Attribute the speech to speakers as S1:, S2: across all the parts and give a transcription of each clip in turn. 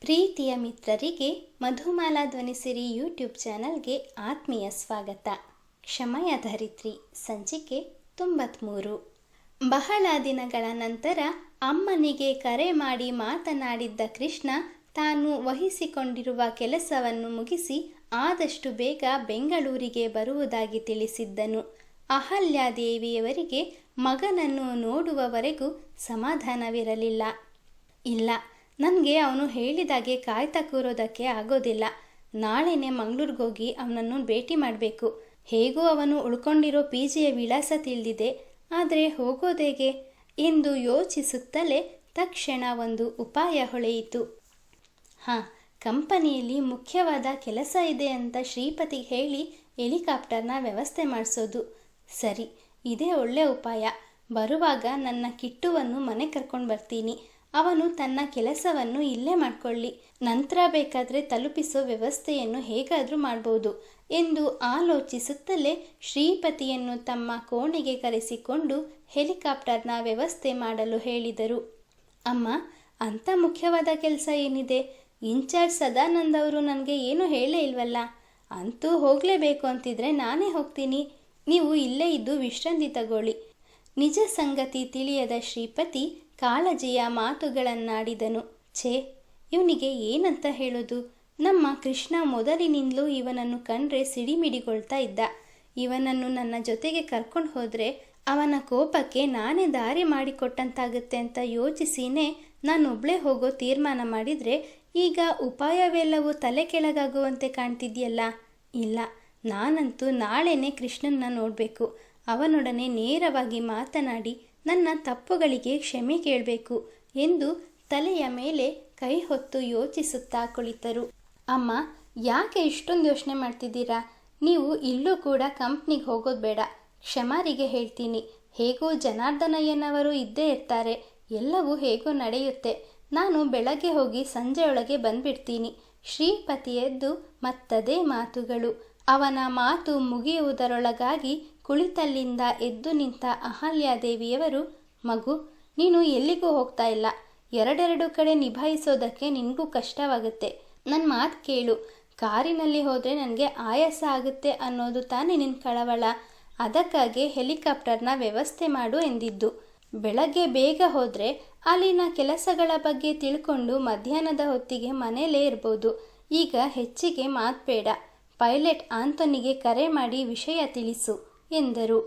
S1: ಪ್ರೀತಿಯ ಮಿತ್ರರಿಗೆ ಮಧುಮಾಲಾ ಧ್ವನಿಸಿರಿ ಯೂಟ್ಯೂಬ್ ಚಾನಲ್ಗೆ ಆತ್ಮೀಯ ಸ್ವಾಗತ. ಕ್ಷಮಯ ಧರಿತ್ರಿ ಸಂಚಿಕೆ 93. ಬಹಳ ದಿನಗಳ ನಂತರ ಅಮ್ಮನಿಗೆ ಕರೆ ಮಾಡಿ ಮಾತನಾಡಿದ್ದ ಕೃಷ್ಣ ತಾನು ವಹಿಸಿಕೊಂಡಿರುವ ಕೆಲಸವನ್ನು ಮುಗಿಸಿ ಆದಷ್ಟು ಬೇಗ ಬೆಂಗಳೂರಿಗೆ ಬರುವುದಾಗಿ ತಿಳಿಸಿದ್ದನು. ಅಹಲ್ಯಾದೇವಿಯವರಿಗೆ ಮಗನನ್ನು ನೋಡುವವರೆಗೂ ಸಮಾಧಾನವಿರಲಿಲ್ಲ. ಇಲ್ಲ, ನನಗೆ ಅವನು ಹೇಳಿದಾಗೆ ಕಾಯ್ತಾ ಕೂರೋದಕ್ಕೆ ಆಗೋದಿಲ್ಲ. ನಾಳೆನೇ ಮಂಗಳೂರಿಗೋಗಿ ಅವನನ್ನು ಭೇಟಿ ಮಾಡಬೇಕು. ಹೇಗೂ ಅವನು ಉಳ್ಕೊಂಡಿರೋ ಪಿಜಿಯ ವಿಳಾಸ ತಿಳಿದಿದೆ, ಆದರೆ ಹೋಗೋದೇಗೆ ಎಂದು ಯೋಚಿಸುತ್ತಲೇ ತಕ್ಷಣ ಒಂದು ಉಪಾಯ ಹೊಳೆಯಿತು. ಕಂಪನಿಯಲ್ಲಿ ಮುಖ್ಯವಾದ ಕೆಲಸ ಇದೆ ಅಂತ ಶ್ರೀಪತಿಗೆ ಹೇಳಿ ಹೆಲಿಕಾಪ್ಟರ್ನ ವ್ಯವಸ್ಥೆ ಮಾಡಿಸೋದು. ಸರಿ, ಇದೇ ಒಳ್ಳೆ ಉಪಾಯ. ಬರುವಾಗ ನನ್ನ ಕಿಟ್ಟುವನ್ನು ಮನೆ ಕರ್ಕೊಂಡು ಬರ್ತೀನಿ. ಅವನು ತನ್ನ ಕೆಲಸವನ್ನು ಇಲ್ಲೇ ಮಾಡಿಕೊಳ್ಳಿ, ನಂತರ ಬೇಕಾದರೆ ತಲುಪಿಸೋ ವ್ಯವಸ್ಥೆಯನ್ನು ಹೇಗಾದರೂ ಮಾಡ್ಬೋದು ಎಂದು ಆಲೋಚಿಸುತ್ತಲೇ ಶ್ರೀಪತಿಯನ್ನು ತಮ್ಮ ಕೋಣೆಗೆ ಕರೆಸಿಕೊಂಡು ಹೆಲಿಕಾಪ್ಟರ್ನ ವ್ಯವಸ್ಥೆ ಮಾಡಲು ಹೇಳಿದರು. ಅಮ್ಮ, ಅಂಥ ಮುಖ್ಯವಾದ ಕೆಲಸ ಏನಿದೆ? ಇನ್ಚಾರ್ಜ್ ಸದಾನಂದ್ ಅವರು ನನಗೆ ಏನೂ ಹೇಳೇ ಇಲ್ವಲ್ಲ. ಅಂತೂ ಹೋಗಲೇಬೇಕು ಅಂತಿದ್ರೆ ನಾನೇ ಹೋಗ್ತೀನಿ. ನೀವು ಇಲ್ಲೇ ಇದ್ದು ವಿಶ್ರಾಂತಿ ತಗೊಳ್ಳಿ. ನಿಜ ಸಂಗತಿ ತಿಳಿಯದ ಶ್ರೀಪತಿ ಕಾಳಜಿಯ ಮಾತುಗಳನ್ನಾಡಿದನು. ಛೇ, ಇವನಿಗೆ ಏನಂತ ಹೇಳೋದು? ನಮ್ಮ ಕೃಷ್ಣ ಮೊದಲಿನಿಂದಲೂ ಇವನನ್ನು ಕಂಡ್ರೆ ಸಿಡಿಮಿಡಿಗೊಳ್ತಾ ಇದ್ದ. ಇವನನ್ನು ನನ್ನ ಜೊತೆಗೆ ಕರ್ಕೊಂಡು ಹೋದರೆ ಅವನ ಕೋಪಕ್ಕೆ ನಾನೇ ದಾರಿ ಮಾಡಿಕೊಟ್ಟಂತಾಗುತ್ತೆ ಅಂತ ಯೋಚಿಸಿನೇ ನಾನೊಬ್ಬಳೇ ಹೋಗೋ ತೀರ್ಮಾನ ಮಾಡಿದರೆ ಈಗ ಉಪಾಯವೆಲ್ಲವೂ ತಲೆ ಕೆಳಗಾಗುವಂತೆ ಕಾಣ್ತಿದೆಯಲ್ಲ. ಇಲ್ಲ, ನಾನಂತೂ ನಾಳೆನೇ ಕೃಷ್ಣನ್ನ ನೋಡಬೇಕು. ಅವನೊಡನೆ ನೇರವಾಗಿ ಮಾತನಾಡಿ ನನ್ನ ತಪ್ಪುಗಳಿಗೆ ಕ್ಷಮೆ ಕೇಳಬೇಕು ಎಂದು ತಲೆಯ ಮೇಲೆ ಕೈ ಹೊತ್ತು ಯೋಚಿಸುತ್ತಾ ಕುಳಿತರು. ಅಮ್ಮ, ಯಾಕೆ ಇಷ್ಟೊಂದು ಯೋಚನೆ ಮಾಡ್ತಿದ್ದೀರಾ? ನೀವು ಇಲ್ಲೂ ಕೂಡ ಕಂಪ್ನಿಗೆ ಹೋಗೋದು ಬೇಡ. ಕ್ಷಮಾರಿಗೆ ಹೇಳ್ತೀನಿ. ಹೇಗೋ ಜನಾರ್ದನಯ್ಯನವರು ಇದ್ದೇ ಇರ್ತಾರೆ. ಎಲ್ಲವೂ ಹೇಗೋ ನಡೆಯುತ್ತೆ. ನಾನು ಬೆಳಗ್ಗೆ ಹೋಗಿ ಸಂಜೆಯೊಳಗೆ ಬಂದ್ಬಿಡ್ತೀನಿ. ಶ್ರೀಪತಿ ಎದ್ದು ಮತ್ತದೇ ಮಾತುಗಳು. ಅವನ ಮಾತು ಮುಗಿಯುವುದರೊಳಗಾಗಿ ಕುಳಿತಲ್ಲಿಂದ ಎದ್ದು ನಿಂತ ಅಹಲ್ಯಾದೇವಿಯವರು, ಮಗು, ನೀನು ಎಲ್ಲಿಗೂ ಹೋಗ್ತಾ ಇಲ್ಲ. ಎರಡೆರಡು ಕಡೆ ನಿಭಾಯಿಸೋದಕ್ಕೆ ನಿನಗೂ ಕಷ್ಟವಾಗುತ್ತೆ. ನನ್ನ ಮಾತು ಕೇಳು. ಕಾರಿನಲ್ಲಿ ಹೋದರೆ ನನಗೆ ಆಯಾಸ ಆಗುತ್ತೆ ಅನ್ನೋದು ತಾನೇ ನಿನ್ನ ಕಳವಳ. ಅದಕ್ಕಾಗಿ ಹೆಲಿಕಾಪ್ಟರ್ನ ವ್ಯವಸ್ಥೆ ಮಾಡು ಎಂದಿದ್ದು. ಬೆಳಗ್ಗೆ ಬೇಗ ಹೋದರೆ ಅಲ್ಲಿನ ಕೆಲಸಗಳ ಬಗ್ಗೆ ತಿಳ್ಕೊಂಡು ಮಧ್ಯಾಹ್ನದ ಹೊತ್ತಿಗೆ ಮನೇಲೇ ಇರ್ಬೋದು. ಈಗ ಹೆಚ್ಚಿಗೆ ಮಾತಬೇಡ. ಪೈಲಟ್ ಆಂಥೋನಿಗೆ ಕರೆ ಮಾಡಿ ವಿಷಯ ತಿಳಿಸು ಎಂದರು.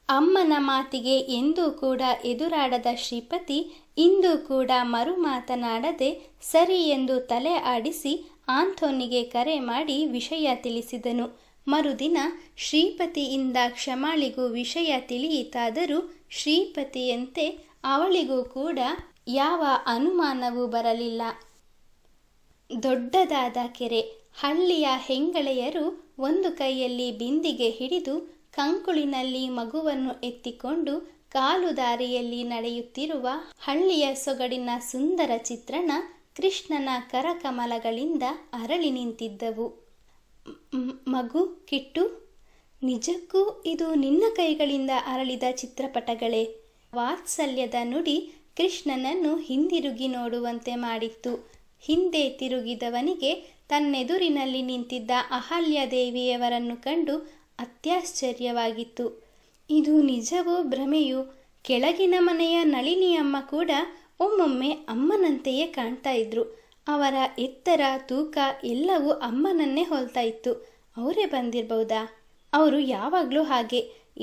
S1: ಅಮ್ಮನ ಮಾತಿಗೆ ಎಂದೂ ಕೂಡ ಎದುರಾಡದ ಶ್ರೀಪತಿ ಇಂದು ಕೂಡ ಮರು ಮಾತನಾಡದೆ ಸರಿ ಎಂದು ತಲೆ ಆಡಿಸಿ ಆಂಥೋನಿಗೆ ಕರೆ ಮಾಡಿ ವಿಷಯ ತಿಳಿಸಿದನು. ಮರುದಿನ ಶ್ರೀಪತಿಯಿಂದ ಕ್ಷಮಾಳಿಗೂ ವಿಷಯ ತಿಳಿಯಿತಾದರೂ ಶ್ರೀಪತಿಯಂತೆ ಅವಳಿಗೂ ಕೂಡ ಯಾವ ಅನುಮಾನವೂ ಬರಲಿಲ್ಲ. ದೊಡ್ಡದಾದ ಕೆರೆ. ಹಳ್ಳಿಯ ಹೆಂಗಳೆಯರು ಒಂದು ಕೈಯಲ್ಲಿ ಬಿಂದಿಗೆ ಹಿಡಿದು ಕಂಕುಳಿನಲ್ಲಿ ಮಗುವನ್ನು ಎತ್ತಿಕೊಂಡು ಕಾಲು ದಾರಿಯಲ್ಲಿ ನಡೆಯುತ್ತಿರುವ ಹಳ್ಳಿಯ ಸೊಗಡಿನ ಸುಂದರ ಚಿತ್ರಣ ಕೃಷ್ಣನ ಕರಕಮಲಗಳಿಂದ ಅರಳಿ ನಿಂತಿದ್ದವು. ಮಗು, ಕಿಟ್ಟು, ನಿಜಕ್ಕೂ ಇದು ನಿನ್ನ ಕೈಗಳಿಂದ ಅರಳಿದ ಚಿತ್ರಪಟಗಳೇ? ವಾತ್ಸಲ್ಯದ ನುಡಿ ಕೃಷ್ಣನನ್ನು ಹಿಂದಿರುಗಿ ನೋಡುವಂತೆ ಮಾಡಿತ್ತು. ಹಿಂದೆ ತಿರುಗಿದವನಿಗೆ ತನ್ನೆದುರಿನಲ್ಲಿ ನಿಂತಿದ್ದ ಅಹಲ್ಯಾದೇವಿಯವರನ್ನು ಕಂಡು ಅತ್ಯಾಶ್ಚರ್ಯವಾಗಿತ್ತು. ಇದು ನಿಜವೋ ಭ್ರಮೆಯೋ? ಕೆಳಗಿನ ಮನೆಯ ನಳಿನಿಯಮ್ಮ ಕೂಡ ಒಮ್ಮೊಮ್ಮೆ ಅಮ್ಮನಂತೆಯೇ ಕಾಣ್ತಾ ಇದ್ರು. ಅವರ ಎತ್ತರ, ತೂಕ ಎಲ್ಲವೂ ಅಮ್ಮನನ್ನೇ ಹೋಲ್ತಾ ಇತ್ತು. ಅವರೇ ಬಂದಿರಬಹುದಾ? ಅವರು ಯಾವಾಗಲೂ ಹಾಗೆ.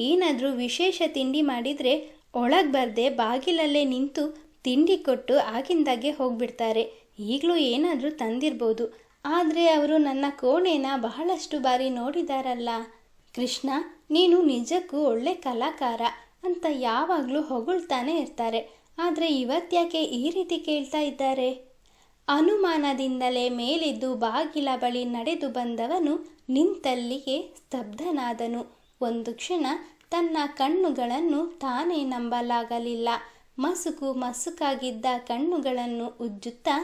S1: ಏನಾದರೂ ವಿಶೇಷ ತಿಂಡಿ ಮಾಡಿದರೆ ಒಳಗೆ ಬರದೆ ಬಾಗಿಲಲ್ಲೇ ನಿಂತು ತಿಂಡಿ ಕೊಟ್ಟು ಆಗಿಂದಾಗೆ ಹೋಗ್ಬಿಡ್ತಾರೆ. ಈಗಲೂ ಏನಾದರೂ ತಂದಿರ್ಬೋದು. ಆದರೆ ಅವರು ನನ್ನ ಕೋಣೆನ ಬಹಳಷ್ಟು ಬಾರಿ ನೋಡಿದಾರಲ್ಲ. ಕೃಷ್ಣ, ನೀನು ನಿಜಕ್ಕೂ ಒಳ್ಳೆ ಕಲಾಕಾರ ಅಂತ ಯಾವಾಗಲೂ ಹೊಗಳ್ತಾನೆ ಇರ್ತಾರೆ. ಆದರೆ ಇವತ್ತ್ಯಾಕೆ ಈ ರೀತಿ ಕೇಳ್ತಾ ಇದ್ದಾರೆ? ಅನುಮಾನದಿಂದಲೇ ಮೇಲೆದ್ದು ಬಾಗಿಲ ಬಳಿ ನಡೆದು ಬಂದವನು ನಿಂತಲ್ಲಿಗೆ ಸ್ತಬ್ಧನಾದನು. ಒಂದು ಕ್ಷಣ ತನ್ನ ಕಣ್ಣುಗಳನ್ನು ತಾನೇ ನಂಬಲಾಗಲಿಲ್ಲ. ಮಸುಕು ಮಸುಕಾಗಿದ್ದ ಕಣ್ಣುಗಳನ್ನು ಉಜ್ಜುತ್ತಾ,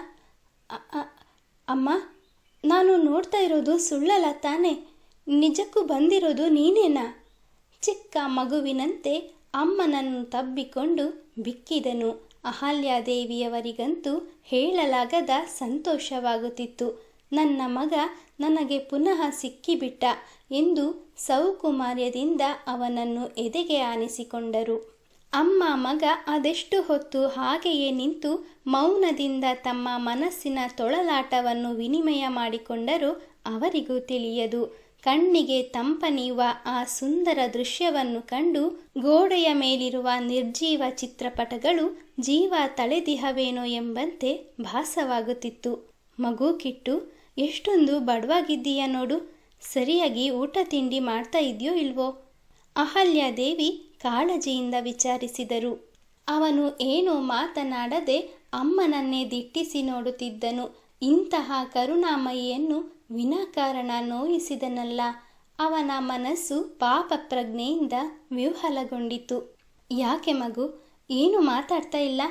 S1: ಅಮ್ಮ, ನಾನು ನೋಡ್ತಾ ಇರೋದು ಸುಳ್ಳಲ್ಲ ತಾನೆ? ನಿಜಕ್ಕೂ ಬಂದಿರೋದು ನೀನೇನಾ? ಚಿಕ್ಕ ಮಗುವಿನಂತೆ ಅಮ್ಮನನ್ನು ತಬ್ಬಿಕೊಂಡು ಬಿಕ್ಕಿದನು. ಅಹಲ್ಯಾದೇವಿಯವರಿಗಂತೂ ಹೇಳಲಾಗದ ಸಂತೋಷವಾಗುತ್ತಿತ್ತು. ನನ್ನ ಮಗ ನನಗೆ ಪುನಃ ಸಿಕ್ಕಿಬಿಟ್ಟ ಎಂದು ಸೌಕುಮಾರ್ಯದಿಂದ ಅವನನ್ನು ಎದೆಗೆ ಆನಿಸಿಕೊಂಡರು. ಅಮ್ಮ ಮಗ ಅದೆಷ್ಟು ಹೊತ್ತು ಹಾಗೆಯೇ ನಿಂತು ಮೌನದಿಂದ ತಮ್ಮ ಮನಸ್ಸಿನ ತೊಳಲಾಟವನ್ನು ವಿನಿಮಯ ಮಾಡಿಕೊಂಡರೂ ಅವರಿಗೂ ತಿಳಿಯದು. ಕಣ್ಣಿಗೆ ತಂಪನೀಯುವ ಆ ಸುಂದರ ದೃಶ್ಯವನ್ನು ಕಂಡು ಗೋಡೆಯ ಮೇಲಿರುವ ನಿರ್ಜೀವ ಚಿತ್ರಪಟಗಳು ಜೀವ ತಳೆದಿಹವೇನೋ ಎಂಬಂತೆ ಭಾಸವಾಗುತ್ತಿತ್ತು. ಮಗು ಕಿಟ್ಟು, ಎಷ್ಟೊಂದು ಬಡವಾಗಿದ್ದೀಯ ನೋಡು, ಸರಿಯಾಗಿ ಊಟ ತಿಂಡಿ ಮಾಡ್ತಾ ಇದೆಯೋ ಇಲ್ವೋ? ಅಹಲ್ಯಾದೇವಿ ಕಾಳಜಿಯಿಂದ ವಿಚಾರಿಸಿದರು. ಅವನು ಏನೂ ಮಾತನಾಡದೆ ಅಮ್ಮನನ್ನೇ ದಿಟ್ಟಿಸಿ ನೋಡುತ್ತಿದ್ದನು. ಇಂತಹ ಕರುಣಾಮಯಿಯನ್ನು ವಿನಾಕಾರಣ ನೋಯಿಸಿದನಲ್ಲ. ಅವನ ಮನಸ್ಸು ಪಾಪ ಪ್ರಜ್ಞೆಯಿಂದ ವಿಹ್ವಲಗೊಂಡಿತು. ಯಾಕೆ ಮಗು, ಏನು ಮಾತಾಡ್ತಾ ಇಲ್ಲ?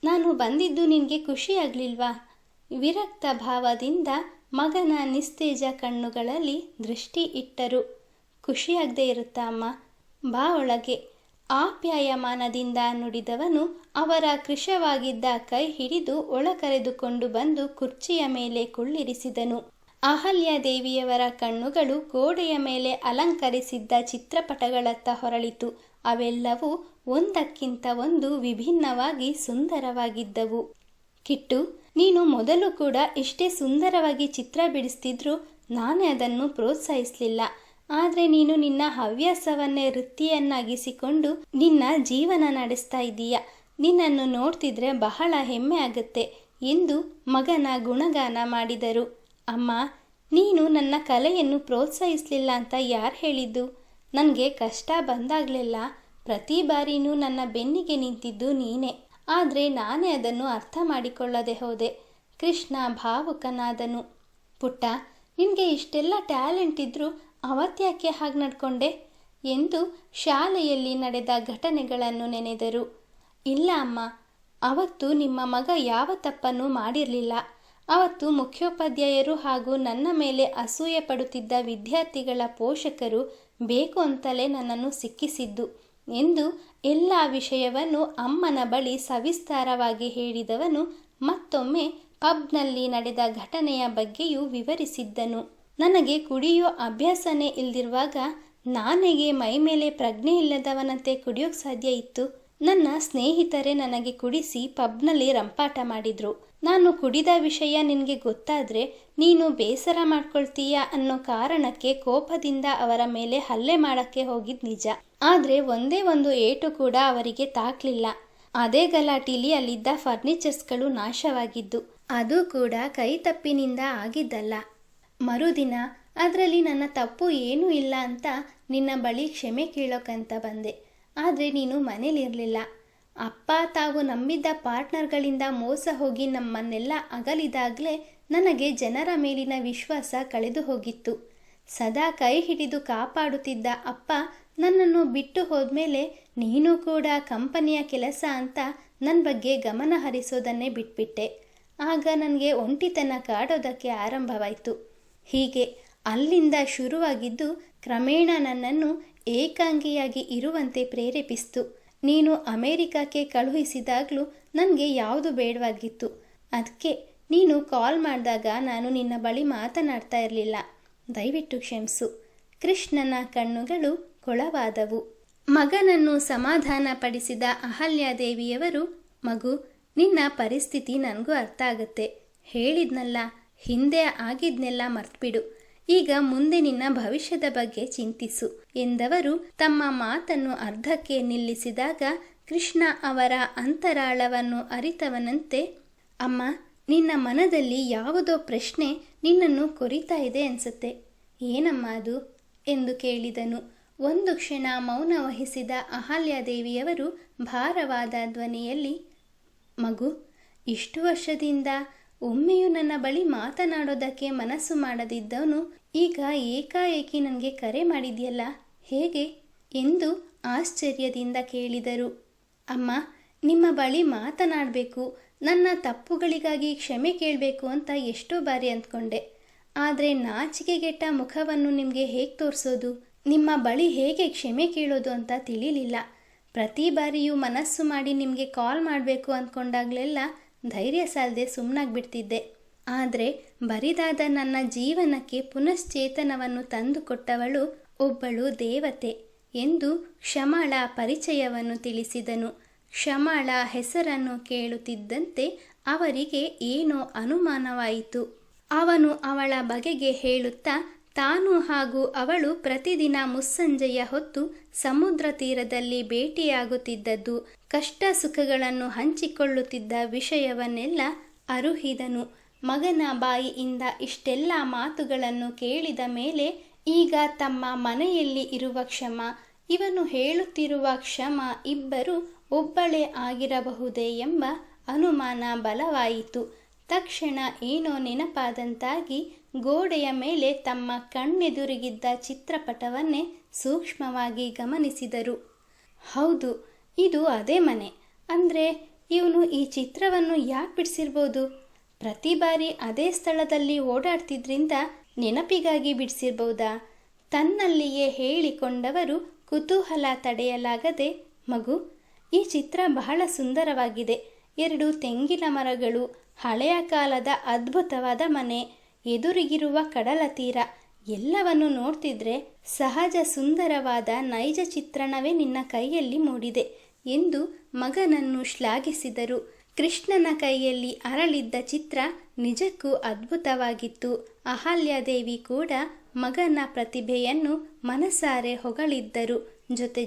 S1: ನಾನು ಬಂದಿದ್ದು ನಿನಗೆ ಖುಷಿಯಾಗಲಿಲ್ವಾ? ವಿರಕ್ತ ಭಾವದಿಂದ ಮಗನ ನಿಸ್ತೇಜ ಕಣ್ಣುಗಳಲ್ಲಿ ದೃಷ್ಟಿ ಇಟ್ಟರು. ಖುಷಿಯಾಗದೆ ಇರುತ್ತಾ ಅಮ್ಮ? ಬಾ ಒಳಗೆ, ಆಪ್ಯಾಯಮಾನದಿಂದ ನುಡಿದವನು ಅವರ ಕೃಶವಾಗಿದ್ದ ಕೈ ಹಿಡಿದು ಒಳ ಕರೆದುಕೊಂಡು ಬಂದು ಕುರ್ಚಿಯ ಮೇಲೆ ಕುಳ್ಳಿರಿಸಿದನು. ಅಹಲ್ಯಾದೇವಿಯವರ ಕಣ್ಣುಗಳು ಗೋಡೆಯ ಮೇಲೆ ಅಲಂಕರಿಸಿದ್ದ ಚಿತ್ರಪಟಗಳತ್ತ ಹೊರಳಿತು. ಅವೆಲ್ಲವೂ ಒಂದಕ್ಕಿಂತ ಒಂದು ವಿಭಿನ್ನವಾಗಿ ಸುಂದರವಾಗಿದ್ದವು. ಕಿಟ್ಟು, ನೀನು ಮೊದಲು ಕೂಡ ಇಷ್ಟೇ ಸುಂದರವಾಗಿ ಚಿತ್ರ ಬಿಡಿಸ್ತಿದ್ರು ನಾನೇ ಅದನ್ನು ಪ್ರೋತ್ಸಾಹಿಸಲಿಲ್ಲ. ಆದರೆ ನೀನು ನಿನ್ನ ಹವ್ಯಾಸವನ್ನೇ ವೃತ್ತಿಯನ್ನಾಗಿಸಿಕೊಂಡು ನಿನ್ನ ಜೀವನ ನಡೆಸ್ತಾ ಇದ್ದೀಯ. ನಿನ್ನನ್ನು ನೋಡ್ತಿದ್ರೆ ಬಹಳ ಹೆಮ್ಮೆ ಆಗುತ್ತೆ ಎಂದು ಮಗನ ಗುಣಗಾನ ಮಾಡಿದರು. ಅಮ್ಮ, ನೀನು ನನ್ನ ಕಲೆಯನ್ನು ಪ್ರೋತ್ಸಾಹಿಸಲಿಲ್ಲ ಅಂತ ಯಾರು ಹೇಳಿದ್ದು? ನನಗೆ ಕಷ್ಟ ಬಂದಾಗಲೆಲ್ಲ ಪ್ರತಿ ಬಾರಿನೂ ನನ್ನ ಬೆನ್ನಿಗೆ ನಿಂತಿದ್ದು ನೀನೇ. ಆದರೆ ನಾನೇ ಅದನ್ನು ಅರ್ಥ ಮಾಡಿಕೊಳ್ಳದೆ ಹೋದೆ. ಕೃಷ್ಣ ಭಾವುಕನಾದನು. ಪುಟ್ಟ, ನಿನಗೆ ಇಷ್ಟೆಲ್ಲ ಟ್ಯಾಲೆಂಟ್ ಇದ್ದರೂ ಅವತ್ತ್ಯಾಕೆ ಹಾಗೆ ನಡ್ಕೊಂಡೆ ಎಂದು ಶಾಲೆಯಲ್ಲಿ ನಡೆದ ಘಟನೆಗಳನ್ನು ನೆನೆದರು. ಇಲ್ಲ ಅಮ್ಮ, ಅವತ್ತು ನಿಮ್ಮ ಮಗ ಯಾವ ತಪ್ಪನ್ನು ಮಾಡಿರಲಿಲ್ಲ. ಅವತ್ತು ಮುಖ್ಯೋಪಾಧ್ಯಾಯರು ಹಾಗೂ ನನ್ನ ಮೇಲೆ ಅಸೂಯೆ ಪಡುತ್ತಿದ್ದ ವಿದ್ಯಾರ್ಥಿಗಳ ಪೋಷಕರು ಬೇಕು ಅಂತಲೇ ನನ್ನನ್ನು ಸಿಕ್ಕಿಸಿದ್ದು ಎಂದು ಎಲ್ಲ ವಿಷಯವನ್ನು ಅಮ್ಮನ ಬಳಿ ಸವಿಸ್ತಾರವಾಗಿ ಹೇಳಿದವನು ಮತ್ತೊಮ್ಮೆ ಪಬ್ನಲ್ಲಿ ನಡೆದ ಘಟನೆಯ ಬಗ್ಗೆಯೂ ವಿವರಿಸಿದ್ದನು. ನನಗೆ ಕುಡಿಯೋ ಅಭ್ಯಾಸನೇ ಇಲ್ದಿರುವಾಗ ನಾನೆಗೆ ಮೈ ಮೇಲೆ ಪ್ರಜ್ಞೆ ಇಲ್ಲದವನಂತೆ ಕುಡಿಯೋಕ್ಕೆ ಸಾಧ್ಯ ಇತ್ತು? ನನ್ನ ಸ್ನೇಹಿತರೇ ನನಗೆ ಕುಡಿಸಿ ಪಬ್ನಲ್ಲಿ ರಂಪಾಟ ಮಾಡಿದ್ರು. ನಾನು ಕುಡಿದ ವಿಷಯ ನಿನಗೆ ಗೊತ್ತಾದರೆ ನೀನು ಬೇಸರ ಮಾಡ್ಕೊಳ್ತೀಯ ಅನ್ನೋ ಕಾರಣಕ್ಕೆ ಕೋಪದಿಂದ ಅವರ ಮೇಲೆ ಹಲ್ಲೆ ಮಾಡೋಕ್ಕೆ ಹೋಗಿದ್ದು ನಿಜ. ಆದರೆ ಒಂದೇ ಒಂದು ಏಟು ಕೂಡ ಅವರಿಗೆ ತಾಕಲಿಲ್ಲ. ಅದೇ ಗಲಾಟೆಯಲ್ಲಿ ಅಲ್ಲಿದ್ದ ಫರ್ನಿಚರ್ಸ್ಗಳು ನಾಶವಾಗಿದ್ದು. ಅದು ಕೂಡ ಕೈ ತಪ್ಪಿನಿಂದ ಆಗಿದ್ದಲ್ಲ. ಮರುದಿನ ಅದರಲ್ಲಿ ನನ್ನ ತಪ್ಪು ಏನೂ ಇಲ್ಲ ಅಂತ ನಿನ್ನ ಬಳಿ ಕ್ಷಮೆ ಕೇಳೋಕ್ಕಂತ ಬಂದೆ. ಆದರೆ ನೀನು ಮನೇಲಿರಲಿಲ್ಲ. ಅಪ್ಪ ತಾವು ನಂಬಿದ್ದ ಪಾರ್ಟ್ನರ್ಗಳಿಂದ ಮೋಸ ಹೋಗಿ ನಮ್ಮನ್ನೆಲ್ಲ ಅಗಲಿದಾಗಲೇ ನನಗೆ ಜನರ ಮೇಲಿನ ವಿಶ್ವಾಸ ಕಳೆದು ಹೋಗಿತ್ತು. ಸದಾ ಕೈ ಹಿಡಿದು ಕಾಪಾಡುತ್ತಿದ್ದ ಅಪ್ಪ ನನ್ನನ್ನು ಬಿಟ್ಟು ಹೋದ್ಮೇಲೆ ನೀನು ಕೂಡ ಕಂಪನಿಯ ಕೆಲಸ ಅಂತ ನನ್ನ ಬಗ್ಗೆ ಗಮನ ಹರಿಸೋದನ್ನೇ ಬಿಟ್ಬಿಟ್ಟೆ. ಆಗ ನನಗೆ ಒಂಟಿತನ ಕಾಡೋದಕ್ಕೆ ಆರಂಭವಾಯಿತು. ಹೀಗೆ ಅಲ್ಲಿಂದ ಶುರುವಾಗಿದ್ದು ಕ್ರಮೇಣ ನನ್ನನ್ನು ಏಕಾಂಗಿಯಾಗಿ ಇರುವಂತೆ ಪ್ರೇರೇಪಿಸಿತು. ನೀನು ಅಮೇರಿಕಕ್ಕೆ ಕಳುಹಿಸಿದಾಗಲೂ ನನಗೆ ಯಾವುದು ಬೇಡವಾಗಿತ್ತು. ಅದಕ್ಕೆ ನೀನು ಕಾಲ್ ಮಾಡಿದಾಗ ನಾನು ನಿನ್ನ ಬಳಿ ಮಾತನಾಡ್ತಾ ಇರಲಿಲ್ಲ. ದಯವಿಟ್ಟು ಕ್ಷಮಿಸು. ಕೃಷ್ಣನ ಕಣ್ಣುಗಳು ಕೊಳವಾದವು. ಮಗನನ್ನು ಸಮಾಧಾನಪಡಿಸಿದ ಅಹಲ್ಯಾದೇವಿಯವರು, ಮಗು, ನಿನ್ನ ಪರಿಸ್ಥಿತಿ ನನಗೂ ಅರ್ಥ ಆಗುತ್ತೆ. ಹೇಳಿದ್ನಲ್ಲ, ಹಿಂದೆ ಆಗಿದ್ನೆಲ್ಲ ಮರ್ತ್ಬಿಡು. ಈಗ ಮುಂದೆ ನಿನ್ನ ಭವಿಷ್ಯದ ಬಗ್ಗೆ ಚಿಂತಿಸು ಎಂದವರು ತಮ್ಮ ಮಾತನ್ನು ಅರ್ಧಕ್ಕೆ ನಿಲ್ಲಿಸಿದಾಗ ಕೃಷ್ಣ ಅವರ ಅಂತರಾಳವನ್ನು ಅರಿತವನಂತೆ, ಅಮ್ಮ, ನಿನ್ನ ಮನದಲ್ಲಿ ಯಾವುದೋ ಪ್ರಶ್ನೆ ನಿನ್ನನ್ನು ಕೊರಿತಾ ಇದೆ ಅನ್ಸುತ್ತೆ. ಏನಮ್ಮ ಅದು ಎಂದು ಕೇಳಿದನು. ಒಂದು ಕ್ಷಣ ಮೌನ ವಹಿಸಿದ ಅಹಲ್ಯಾದೇವಿಯವರು ಭಾರವಾದ ಧ್ವನಿಯಲ್ಲಿ, ಮಗು, ಇಷ್ಟು ವರ್ಷದಿಂದ ಒಮ್ಮೆಯೂ ನನ್ನ ಬಳಿ ಮಾತನಾಡೋದಕ್ಕೆ ಮನಸ್ಸು ಮಾಡದಿದ್ದವನು ಈಗ ಏಕಾಏಕಿ ನನಗೆ ಕರೆ ಮಾಡಿದ್ಯಲ್ಲ, ಹೇಗೆ ಎಂದು ಆಶ್ಚರ್ಯದಿಂದ ಕೇಳಿದರು. ಅಮ್ಮ, ನಿಮ್ಮ ಬಳಿ ಮಾತನಾಡಬೇಕು, ನನ್ನ ತಪ್ಪುಗಳಿಗಾಗಿ ಕ್ಷಮೆ ಕೇಳಬೇಕು ಅಂತ ಎಷ್ಟೋ ಬಾರಿ ಅಂದ್ಕೊಂಡೆ. ಆದರೆ ನಾಚಿಕೆಗೆಟ್ಟ ಮುಖವನ್ನು ನಿಮಗೆ ಹೇಗೆ ತೋರಿಸೋದು, ನಿಮ್ಮ ಬಳಿ ಹೇಗೆ ಕ್ಷಮೆ ಕೇಳೋದು ಅಂತ ತಿಳಿಲಿಲ್ಲ. ಪ್ರತಿ ಬಾರಿಯೂ ಮನಸ್ಸು ಮಾಡಿ ನಿಮಗೆ ಕಾಲ್ ಮಾಡಬೇಕು ಅಂದ್ಕೊಂಡಾಗಲೆಲ್ಲ ಧೈರ್ಯ ಸಾಲದೆ ಸುಮ್ಮನಾಗ್ಬಿಡ್ತಿದ್ದೆ. ಆದರೆ ಬರಿದಾದ ನನ್ನ ಜೀವನಕ್ಕೆ ಪುನಶ್ಚೇತನವನ್ನು ತಂದುಕೊಟ್ಟವಳು ಒಬ್ಬಳು ದೇವತೆ ಎಂದು ಕ್ಷಮಾಳ ಪರಿಚಯವನ್ನು ತಿಳಿಸಿದನು. ಕ್ಷಮಾಳ ಹೆಸರನ್ನು ಕೇಳುತ್ತಿದ್ದಂತೆ ಅವರಿಗೆ ಏನೋ ಅನುಮಾನವಾಯಿತು. ಅವನು ಅವಳ ಬಗೆಗೆ ಹೇಳುತ್ತಾ ತಾನು ಹಾಗೂ ಅವಳು ಪ್ರತಿದಿನ ಮುಸ್ಸಂಜೆಯ ಹೊತ್ತು ಸಮುದ್ರ ತೀರದಲ್ಲಿ ಭೇಟಿಯಾಗುತ್ತಿದ್ದದ್ದು, ಕಷ್ಟ ಸುಖಗಳನ್ನು ಹಂಚಿಕೊಳ್ಳುತ್ತಿದ್ದ ವಿಷಯವನ್ನೆಲ್ಲ ಅರುಹಿದನು. ಮಗನ ಬಾಯಿಯಿಂದ ಇಷ್ಟೆಲ್ಲ ಮಾತುಗಳನ್ನು ಕೇಳಿದ ಮೇಲೆ ಈಗ ತಮ್ಮ ಮನೆಯಲ್ಲಿ ಇರುವ ಕ್ಷಮ, ಇವನು ಹೇಳುತ್ತಿರುವ ಕ್ಷಮ ಇಬ್ಬರು ಒಬ್ಬಳೇ ಆಗಿರಬಹುದೇ ಎಂಬ ಅನುಮಾನ ಬಲವಾಯಿತು. ತಕ್ಷಣ ಏನೋ ನೆನಪಾದಂತಾಗಿ ಗೋಡೆಯ ಮೇಲೆ ತಮ್ಮ ಕಣ್ಣೆದುರಿಗಿದ್ದ ಚಿತ್ರಪಟವನ್ನೇ ಸೂಕ್ಷ್ಮವಾಗಿ ಗಮನಿಸಿದರು. ಹೌದು, ಇದು ಅದೇ ಮನೆ. ಅಂದರೆ ಇವನು ಈ ಚಿತ್ರವನ್ನು ಯಾಕೆ ಬಿಡಿಸಿರ್ಬೋದು? ಪ್ರತಿ ಬಾರಿ ಅದೇ ಸ್ಥಳದಲ್ಲಿ ಓಡಾಡ್ತಿದ್ರಿಂದ ನೆನಪಿಗಾಗಿ ಬಿಡಿಸಿರ್ಬೋದಾ? ತನ್ನಲ್ಲಿಯೇ ಹೇಳಿಕೊಂಡವರು ಕುತೂಹಲ ತಡೆಯಲಾಗದೆ, ಮಗು, ಈ ಚಿತ್ರ ಬಹಳ ಸುಂದರವಾಗಿದೆ. 2 ತೆಂಗಿನ ಮರಗಳು, ಹಳೆಯ ಕಾಲದ ಅದ್ಭುತವಾದ ಮನೆ, ಎದುರಿಗಿರುವ ಕಡಲ ತೀರ ಎಲ್ಲವನ್ನು ನೋಡ್ತಿದ್ರೆ ಸಹಜ ಸುಂದರವಾದ ನೈಜ ಚಿತ್ರಣವೇ ನಿನ್ನ ಕೈಯಲ್ಲಿ ಮೂಡಿದೆ ಎಂದು ಮಗನನ್ನು ಶ್ಲಾಘಿಸಿದರು. ಕೃಷ್ಣನ ಕೈಯಲ್ಲಿ ಅರಳಿದ್ದ ಚಿತ್ರ ನಿಜಕ್ಕೂ ಅದ್ಭುತವಾಗಿತ್ತು. ಅಹಲ್ಯಾದೇವಿ ಕೂಡ ಮಗನ ಪ್ರತಿಭೆಯನ್ನು ಮನಸಾರೆ ಹೊಗಳಿದ್ದರು.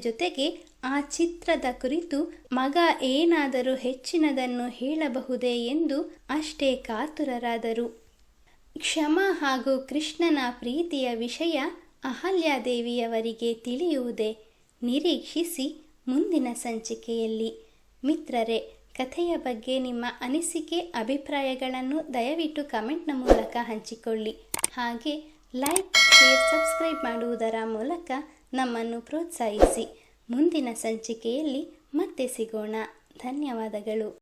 S1: ಜೊತೆಗೆ ಆ ಚಿತ್ರದ ಕುರಿತು ಮಗ ಏನಾದರೂ ಹೆಚ್ಚಿನದನ್ನು ಹೇಳಬಹುದೇ ಎಂದು ಅಷ್ಟೇ ಕಾತುರರಾದರು. ಕ್ಷಮಾ ಹಾಗೂ ಕೃಷ್ಣನ ಪ್ರೀತಿಯ ವಿಷಯ ಅಹಲ್ಯಾದೇವಿಯವರಿಗೆ ತಿಳಿಯುವುದೇ? ನಿರೀಕ್ಷಿಸಿ ಮುಂದಿನ ಸಂಚಿಕೆಯಲ್ಲಿ. ಮಿತ್ರರೇ, ಕಥೆಯ ಬಗ್ಗೆ ನಿಮ್ಮ ಅನಿಸಿಕೆ ಅಭಿಪ್ರಾಯಗಳನ್ನು ದಯವಿಟ್ಟು ಕಮೆಂಟ್ನ ಮೂಲಕ ಹಂಚಿಕೊಳ್ಳಿ. ಹಾಗೆ ಲೈಕ್, ಶೇರ್, ಸಬ್ಸ್ಕ್ರೈಬ್ ಮಾಡುವುದರ ಮೂಲಕ ನಮ್ಮನ್ನು ಪ್ರೋತ್ಸಾಹಿಸಿ. ಮುಂದಿನ ಸಂಚಿಕೆಯಲ್ಲಿ ಮತ್ತೆ ಸಿಗೋಣ. ಧನ್ಯವಾದಗಳು.